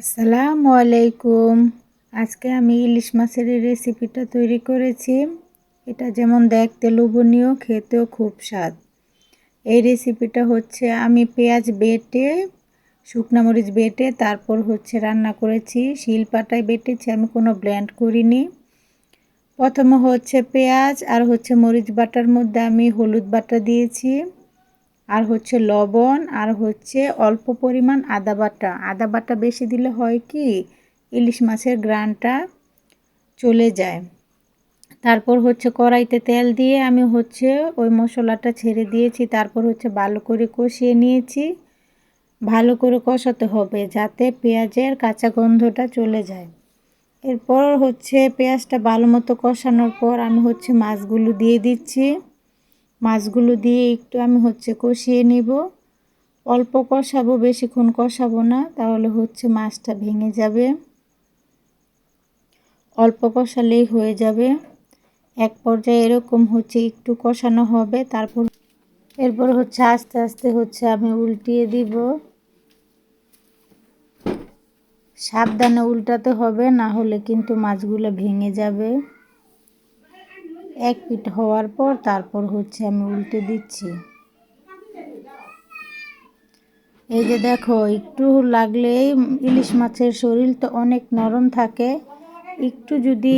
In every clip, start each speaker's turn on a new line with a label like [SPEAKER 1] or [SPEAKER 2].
[SPEAKER 1] আসসালামু আলাইকুম। আজকে আমি ইলিশ মাছের এই রেসিপিটা তৈরি করেছি। এটা যেমন দেখতে লোভনীয়, খেতেও খুব স্বাদ। এই রেসিপিটা হচ্ছে আমি পেঁয়াজ বেটে, শুকনা মরিচ বেটে তারপর রান্না করেছি। শিলপাটায় বেটেছি, আমি কোনো ব্লেন্ড করিনি। প্রথমে পেঁয়াজ আর মরিচ বাটার মধ্যে আমি হলুদ বাটা দিয়েছি, আর লবণ, আর অল্প পরিমাণ আদা বাটা। আদা বাটা বেশি দিলে হয় কি, ইলিশ মাছের ঘ্রাণটা চলে যায়। তারপর কড়াইতে তেল দিয়ে আমি ওই মশলাটা ছেড়ে দিয়েছি। তারপর ভালো করে কষিয়ে নিয়েছি। ভালো করে কষাতে হবে যাতে পেঁয়াজের কাঁচা গন্ধটা চলে যায়। এরপর পেঁয়াজটা ভালো মতো কষানোর পর আমি মাছগুলো দিয়ে দিচ্ছি। মাছগুলো দিয়ে একটু আমি কষিয়ে নিব। অল্প কষাবো, বেশিক্ষণ কষাবো না, তাহলে মাছটা ভেঙে যাবে। অল্প কষালেই হয়ে যাবে। এক পর্যায়ে এরকম একটু কষানো হবে। এরপর আস্তে আস্তে আমি উল্টিয়ে দিব। সাবধানে উল্টাতে হবে, না হলে কিন্তু মাছগুলো ভেঙে যাবে। এক পিঠ হওয়ার পর তারপর আমি উল্টে দিচ্ছি। এই যে দেখো, একটু লাগলেই, ইলিশ মাছের শরীর তো অনেক নরম থাকে, একটু যদি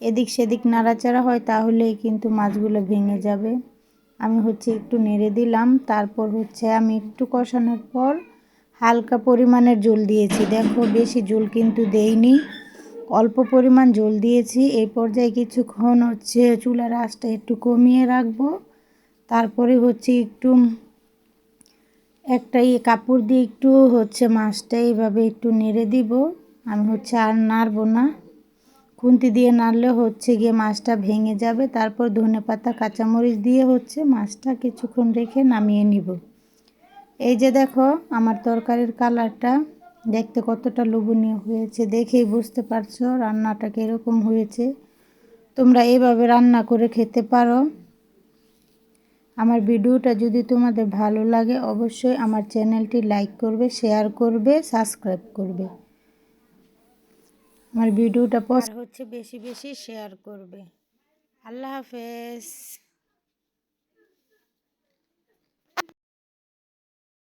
[SPEAKER 1] এদিক সেদিক নাড়াচাড়া হয় তাহলেই কিন্তু মাছগুলো ভেঙে যাবে। আমি একটু নেড়ে দিলাম। তারপর আমি একটু কষানোর পর হালকা পরিমাণের জল দিয়েছি। দেখো, বেশি জল কিন্তু দেইনি, অল্প পরিমাণ জল দিয়েছি। এই পর্যায়ে কিছুক্ষণ চুলার আঁচটা একটু কমিয়ে রাখবো। তারপরে একটু একটা কাপড় দিয়ে একটু মাছটা এইভাবে একটু নেড়ে দিব। আমি আর নাড়বো না, খুন্তি দিয়ে নাড়লে গিয়ে মাছটা ভেঙে যাবে। তারপর ধনেপাতা কাঁচামরিচ দিয়ে মাছটা কিছুক্ষণ রেখে নামিয়ে নিব। এই যে দেখো, আমার তরকারির কালারটা দেখতে কতটা লোভনীয় হয়েছে, দেখেই বুঝতে পারছো রান্নাটা কীরকম হয়েছে। তোমরা এইভাবে রান্না করে খেতে পারো। আমার ভিডিওটা যদি তোমাদের ভালো লাগে, অবশ্যই আমার চ্যানেলটি লাইক করবে, শেয়ার করবে, সাবস্ক্রাইব করবে। আমার ভিডিওটা বেশি বেশি শেয়ার করবে। আল্লাহ হাফেজ।